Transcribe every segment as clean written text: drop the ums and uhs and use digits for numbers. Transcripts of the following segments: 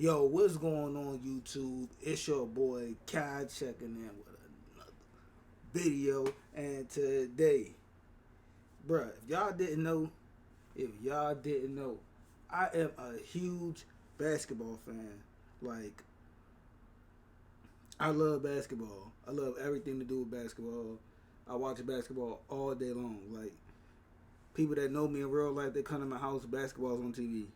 Yo, what's going on YouTube? It's your boy Kai checking in with another video. And today, bruh, if y'all didn't know, I am a huge basketball fan. Like, I love basketball. I love everything to do with basketball. I watch basketball all day long. Like, people that know me in real life, they come to my house, basketball's on TV.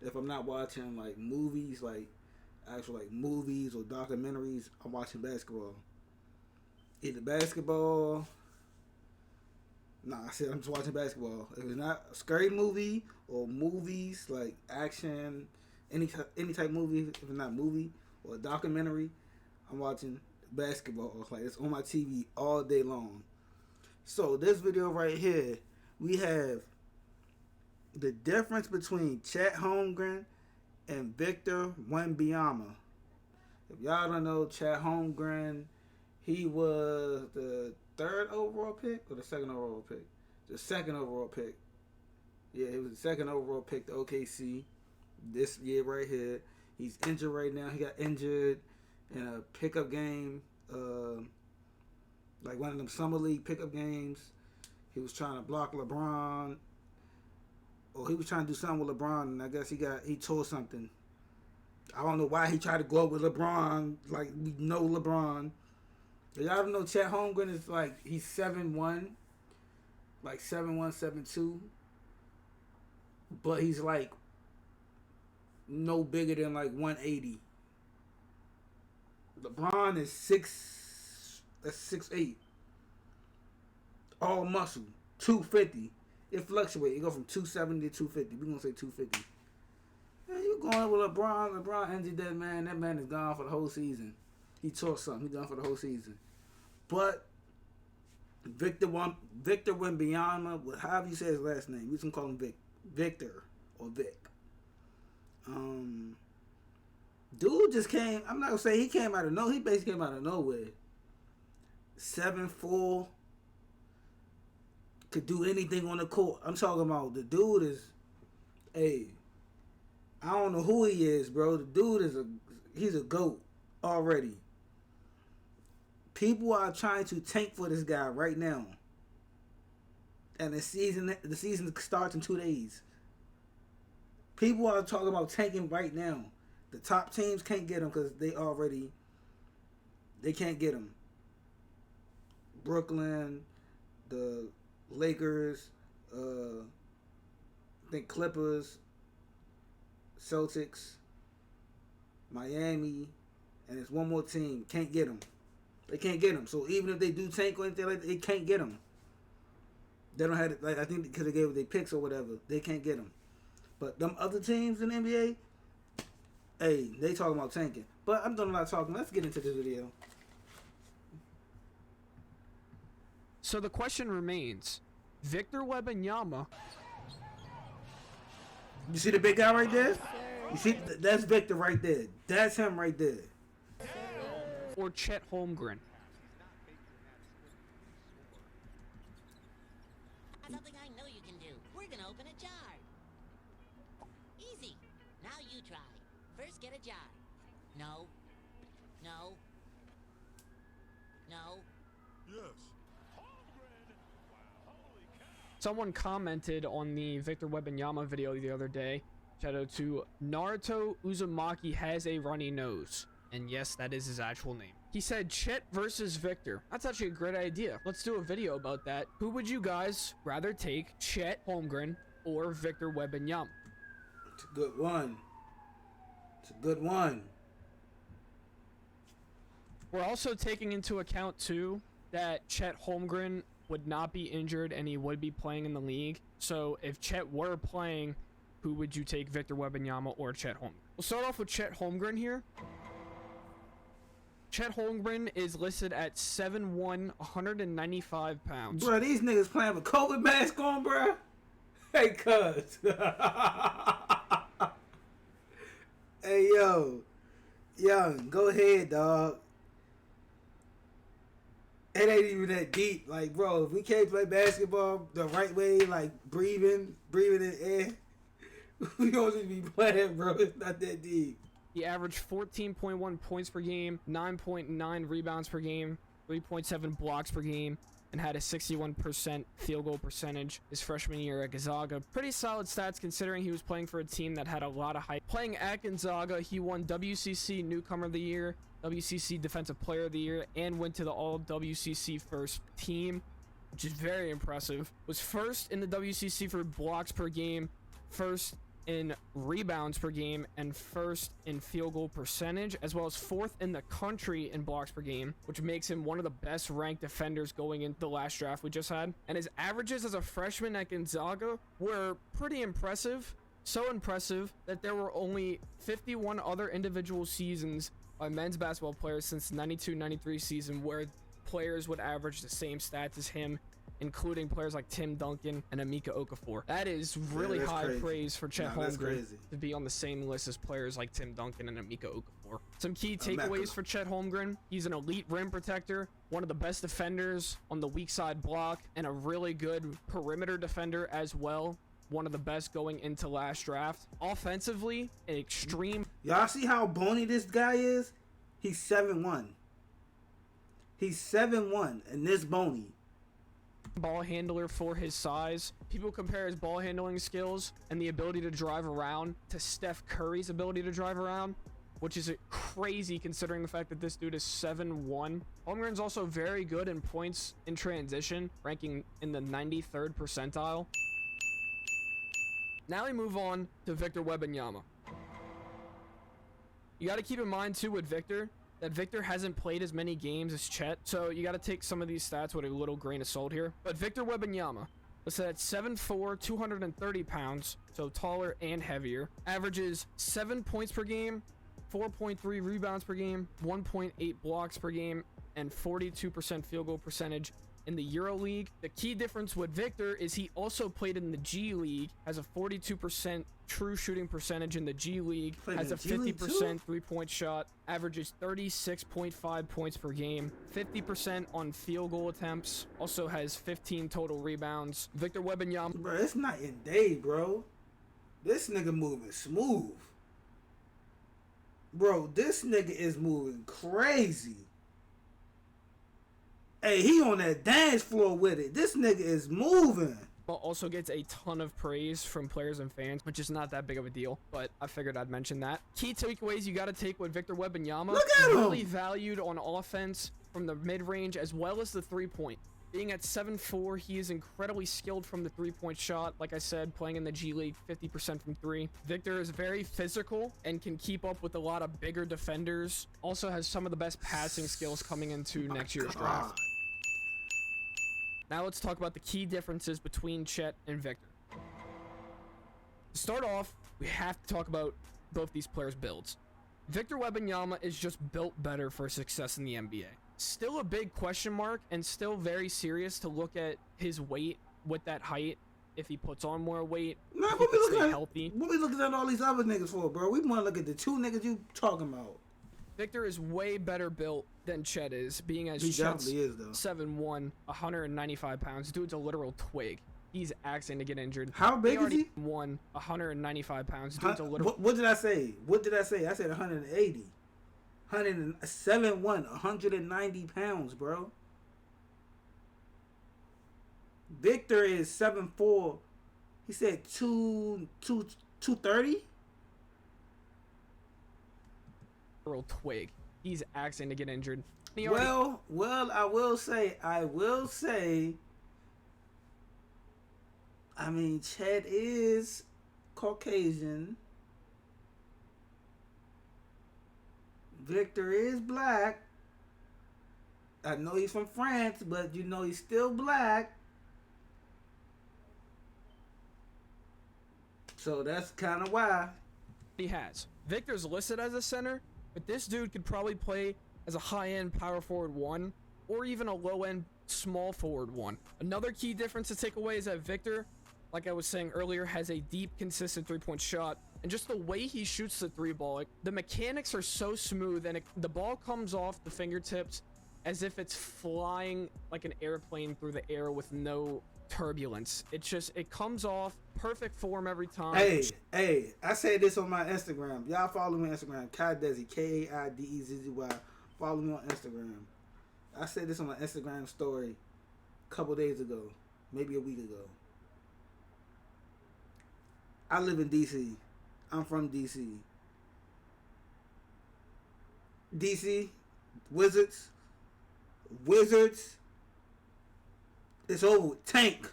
If I'm not watching like movies, like actual like movies or documentaries, I'm watching basketball. Either basketball. Nah, I said I'm just watching basketball. If it's not a scary movie or movies like action, any type of movie, if it's not a movie or a documentary, I'm watching basketball. Like it's on my TV all day long. So this video right here, we have the difference between Chet Holmgren and Victor Wembaynyama. If y'all don't know, Chet Holmgren, he was the third overall pick or the second overall pick? The second overall pick. Yeah, he was the second overall pick to OKC this year right here. He's injured right now. He got injured in a pickup game, like one of them summer league pickup games. He was trying to block LeBron. Or he was trying to do something with LeBron, and I guess he tore something. I don't know why he tried to go up with LeBron. Like, we know LeBron. Y'all don't know Chet Holmgren is like, he's 7'1", like 7'1", 7'2". But he's like no bigger than like 180. LeBron is 6'8". All muscle, 250. It fluctuates. It go from 270 to 250. We're going to say 250. Man, you going with LeBron. LeBron injured that man. That man is gone for the whole season. He tore something. He's gone for the whole season. But Victor Wembanyama, however you say his last name, we can call him Victor or Vic. Dude just came. I'm not going to say he came out of nowhere. He basically came out of nowhere. 7'4". Could do anything on the court. I'm talking about the dude is, hey, I don't know who he is, bro. The dude he's a GOAT already. People are trying to tank for this guy right now. And the season starts in 2 days. People are talking about tanking right now. The top teams can't get him because they can't get him. Brooklyn, the Lakers, I think Clippers, Celtics, Miami, and there's one more team. Can't get them. They can't get them. So even if they do tank or anything like that, they can't get them. They don't have it. Like, I think because they gave their picks or whatever, they can't get them. But them other teams in the NBA, hey, they talking about tanking. But I'm doing a lot of talking. Let's get into this video. So the question remains, Victor Wembanyama. You see the big guy right there? You see, that's Victor right there. That's him right there. Or Chet Holmgren. Something I know you can do. We're gonna open a jar. Easy. Now you try. First get a jar. No. No. No. Yes. Someone commented on the Victor Wembanyama video the other day. Shout out to Naruto Uzumaki has a runny nose. And yes, that is his actual name. He said Chet versus Victor. That's actually a great idea. Let's do a video about that. Who would you guys rather take, Chet Holmgren or Victor Wembanyama? It's a good one. It's a good one. We're also taking into account too that Chet Holmgren would not be injured and he would be playing in the league. So if Chet were playing, who would you take, Victor Wembanyama or Chet Holmgren? We'll start off with Chet Holmgren here. Chet Holmgren is listed at 7'1", 195 pounds. Bro, these niggas playing with COVID mask on, bro. Hey, cuz. Hey, yo. Young, go ahead, dog. It ain't even that deep. Like, bro, if we can't play basketball the right way, like breathing in air, We don't just be playing, bro. It's not that deep. He averaged 14.1 points per game, 9.9 rebounds per game, 3.7 blocks per game, and had a 61% field goal percentage his freshman year at Gonzaga. Pretty solid stats considering he was playing for a team that had a lot of hype. Playing at Gonzaga, he won WCC Newcomer of the Year, WCC Defensive Player of the Year, and went to the All-WCC First Team, which is very impressive. Was first in the WCC for blocks per game, first in rebounds per game, and first in field goal percentage, as well as fourth in the country in blocks per game, which makes him one of the best ranked defenders going into the last draft we just had. And his averages as a freshman at Gonzaga were pretty impressive. So impressive that there were only 51 other individual seasons by men's basketball players since the 92-93 season where players would average the same stats as him, including players like Tim Duncan and Emeka Okafor. That is really high praise for Chet Holmgren to be on the same list as players like Tim Duncan and Emeka Okafor. Some key takeaways for Chet Holmgren: he's an elite rim protector, one of the best defenders on the weak side block, and a really good perimeter defender as well. One of the best going into last draft. Offensively, an extreme. Y'all see how bony this guy is? He's 7'1". He's 7'1", and this bony. Ball handler for his size. People compare his ball handling skills and the ability to drive around to Steph Curry's ability to drive around, which is crazy considering the fact that this dude is 7'1". Holmgren's also very good in points in transition, ranking in the 93rd percentile. Now we move on to Victor Wembanyama. You got to keep in mind too with Victor that Victor hasn't played as many games as Chet, so you got to take some of these stats with a little grain of salt here. But Victor Wembanyama, let's say at 7'4", 230 pounds, so taller and heavier, averages 7 points per game, 4.3 rebounds per game, 1.8 blocks per game, and 42% field goal percentage in the Euro League. The key difference with Victor is he also played in the G League, has a 42% true shooting percentage in the G League, has a 50% three-point shot, averages 36.5 points per game, 50% on field goal attempts, also has 15 total rebounds. Victor Wembanyama. Bro, it's night and day, bro. This nigga moving smooth. Bro, this nigga is moving crazy. Hey, he on that dance floor with it. This nigga is moving. Also gets a ton of praise from players and fans, which is not that big of a deal, but I figured I'd mention that. Key takeaways you got to take with Victor Wembanyama. Look at him. Really valued on offense from the mid-range as well as the three-point. Being at 7'4", he is incredibly skilled from the three-point shot. Like I said, playing in the G League, 50% from three. Victor is very physical and can keep up with a lot of bigger defenders. Also has some of the best passing skills coming into next year's draft. Now let's talk about the key differences between Chet and Victor. To start off, we have to talk about both these players' builds. Victor Wembanyama is just built better for success in the NBA. Still a big question mark and still very serious to look at his weight with that height. If he puts on more weight, nah, if he can stay healthy. What we looking at all these other niggas for, bro? We want to look at the two niggas you talking about. Victor is way better built than Chet is, being as He Chet's definitely is, though. 7'1", 195 pounds. Dude's a lliteral twig. He's asking to get injured. How big is he? 195 pounds. Dude's a literal... What did I say? What did I say? I said 180. 107'1", 190 pounds, bro. Victor is 7'4". He said 230. Literal twig. He's asking to get injured. Well, I will say. I mean, Chet is Caucasian. Victor is black. I know he's from France, but you know he's still black. So that's kind of why. He has. Victor's listed as a center, but this dude could probably play as a high-end power forward 1 or even a low-end small forward 1. Another key difference to take away is that Victor, like I was saying earlier, has a deep, consistent three-point shot. And just the way he shoots the three ball, like, the mechanics are so smooth, and the ball comes off the fingertips as if it's flying like an airplane through the air with no turbulence. It comes off perfect form every time. Hey, I said this on my Instagram. Y'all follow me on Instagram, Kai Desi, Kaidezzy. Follow me on Instagram. I said this on my Instagram story a couple days ago, maybe a week ago. I live in DC. I'm from DC. DC, Wizards. It's over with. Tank.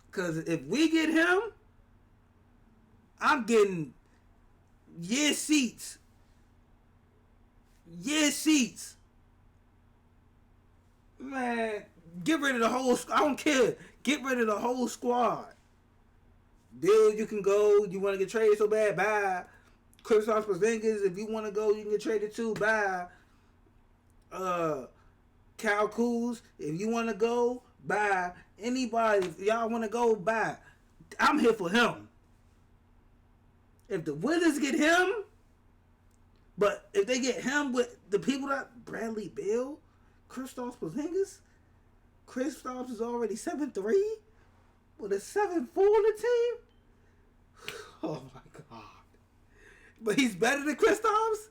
Because if we get him, I'm getting year seats. Man, get rid of the whole. I don't care. Get rid of the whole squad. Dude, you can go. You want to get traded so bad? Bye. Kristaps Porzingis, if you want to go, you can get traded too. Bye. Kyle Kuz, if you want to go, bye. Anybody, if y'all want to go, bye. I'm here for him. If the Wizards get him, but if they get him with the people that Bradley Beal, Kristaps Porzingis, Kristaps is already 7'3", with a 7'4" on the team. Oh my God. But he's better than Kristaps.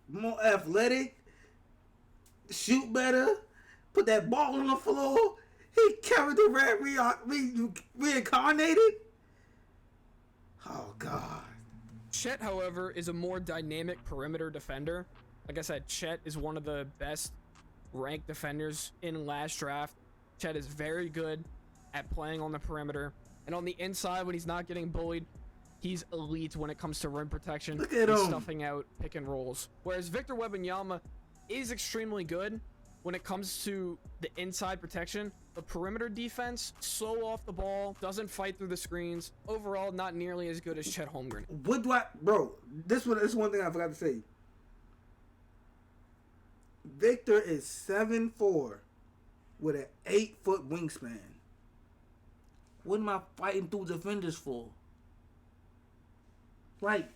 More athletic. Shoot better. Put that ball on the floor. He Kevin Durant reincarnated. Oh God. Chet, however, is a more dynamic perimeter defender. Like I said, Chet is one of the best ranked defenders in last draft. Chet is very good at playing on the perimeter. And on the inside, when he's not getting bullied, he's elite when it comes to rim protection and stuffing out pick and rolls. Whereas Victor Wembanyama is extremely good when it comes to the inside protection. The perimeter defense, slow off the ball, doesn't fight through the screens. Overall, not nearly as good as Chet Holmgren. This one thing I forgot to say. Victor is 7'4" with an 8-foot wingspan. What am I fighting through defenders for? Like,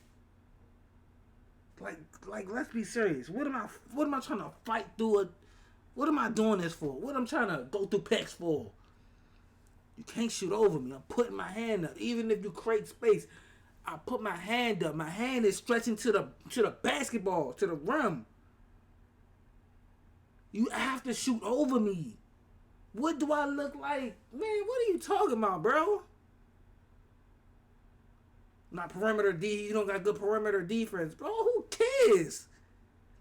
let's be serious. What am I trying to fight through? What am I doing this for? What am I trying to go through pecs for? You can't shoot over me. I'm putting my hand up. Even if you create space, I put my hand up. My hand is stretching to the basketball, to the rim. You have to shoot over me. What do I look like? Man, what are you talking about, bro? Not perimeter D. You don't got good perimeter defense, bro. Who cares?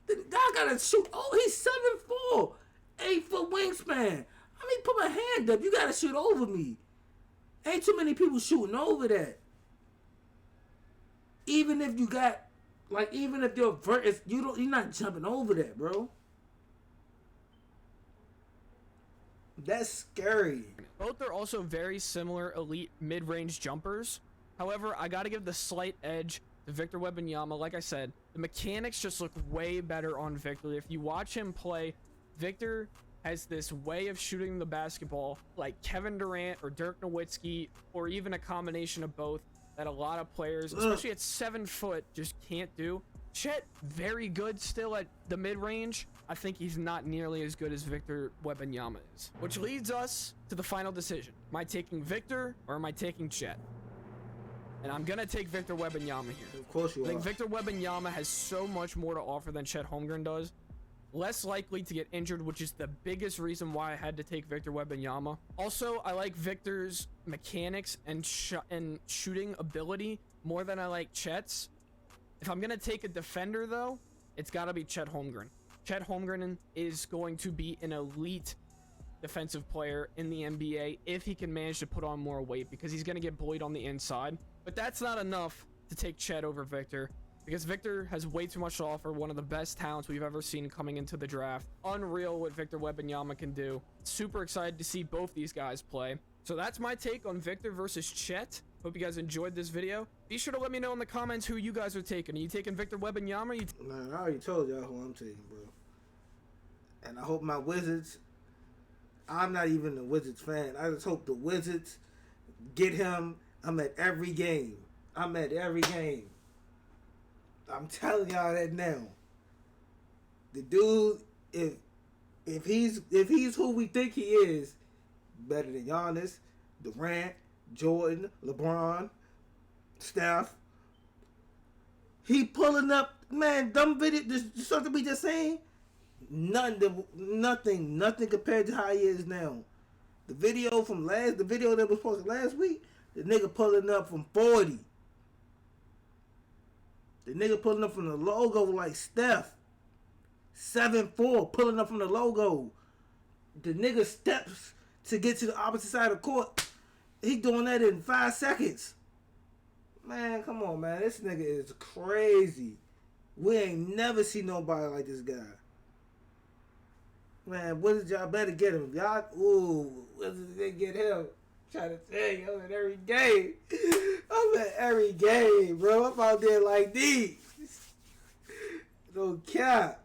The guy gotta shoot. Oh, he's 7'4", 8-foot wingspan. I mean, put my hand up. You gotta shoot over me. Ain't too many people shooting over that. Even if you got, even if you're you're not jumping over that, bro. That's scary. Both are also very similar elite mid-range jumpers. However, I got to give the slight edge to Victor Wembanyama. Like I said, the mechanics just look way better on Victor. If you watch him play, Victor has this way of shooting the basketball like Kevin Durant or Dirk Nowitzki, or even a combination of both, that a lot of players, especially at 7 foot, just can't do. Chet, very good still at the mid-range. I think he's not nearly as good as Victor Wembanyama is. Which leads us to the final decision. Am I taking Victor or am I taking Chet? And I'm gonna take Victor Wembanyama here. Of course you are. I think Victor Wembanyama has so much more to offer than Chet Holmgren does. Less likely to get injured, which is the biggest reason why I had to take Victor Wembanyama. Also, I like Victor's mechanics and shooting ability more than I like Chet's. If I'm gonna take a defender, though, it's gotta be Chet Holmgren. Chet Holmgren is going to be an elite defensive player in the NBA if he can manage to put on more weight, because he's gonna get bullied on the inside. But that's not enough to take Chet over Victor, because Victor has way too much to offer. One of the best talents we've ever seen coming into the draft. Unreal what Victor Wembanyama can do. Super excited to see both these guys play. So that's my take on Victor versus Chet. Hope you guys enjoyed this video. Be sure to let me know in the comments who you guys are taking. Are you taking Victor Wembanyama? Man, I already told y'all who I'm taking, bro. And I hope my Wizards, I'm not even a Wizards fan. I just hope the Wizards get him. I'm at every game. I'm telling y'all that now. The dude, if he's who we think he is, better than Giannis, Durant, Jordan, LeBron, Steph. He pulling up, man. Dumb video. This something we just saying. Nothing compared to how he is now. The video that was posted last week, the nigga pulling up from 40. The nigga pulling up from the logo like Steph. 7'4", pulling up from the logo. The nigga steps to get to the opposite side of the court. He doing that in 5 seconds. Man, come on, man. This nigga is crazy. We ain't never seen nobody like this guy. Man, what did y'all better get him? Y'all, what did they get him? Trying to tell you, I'm at every game. I'm at every game, bro. I'm out there like these. No cap.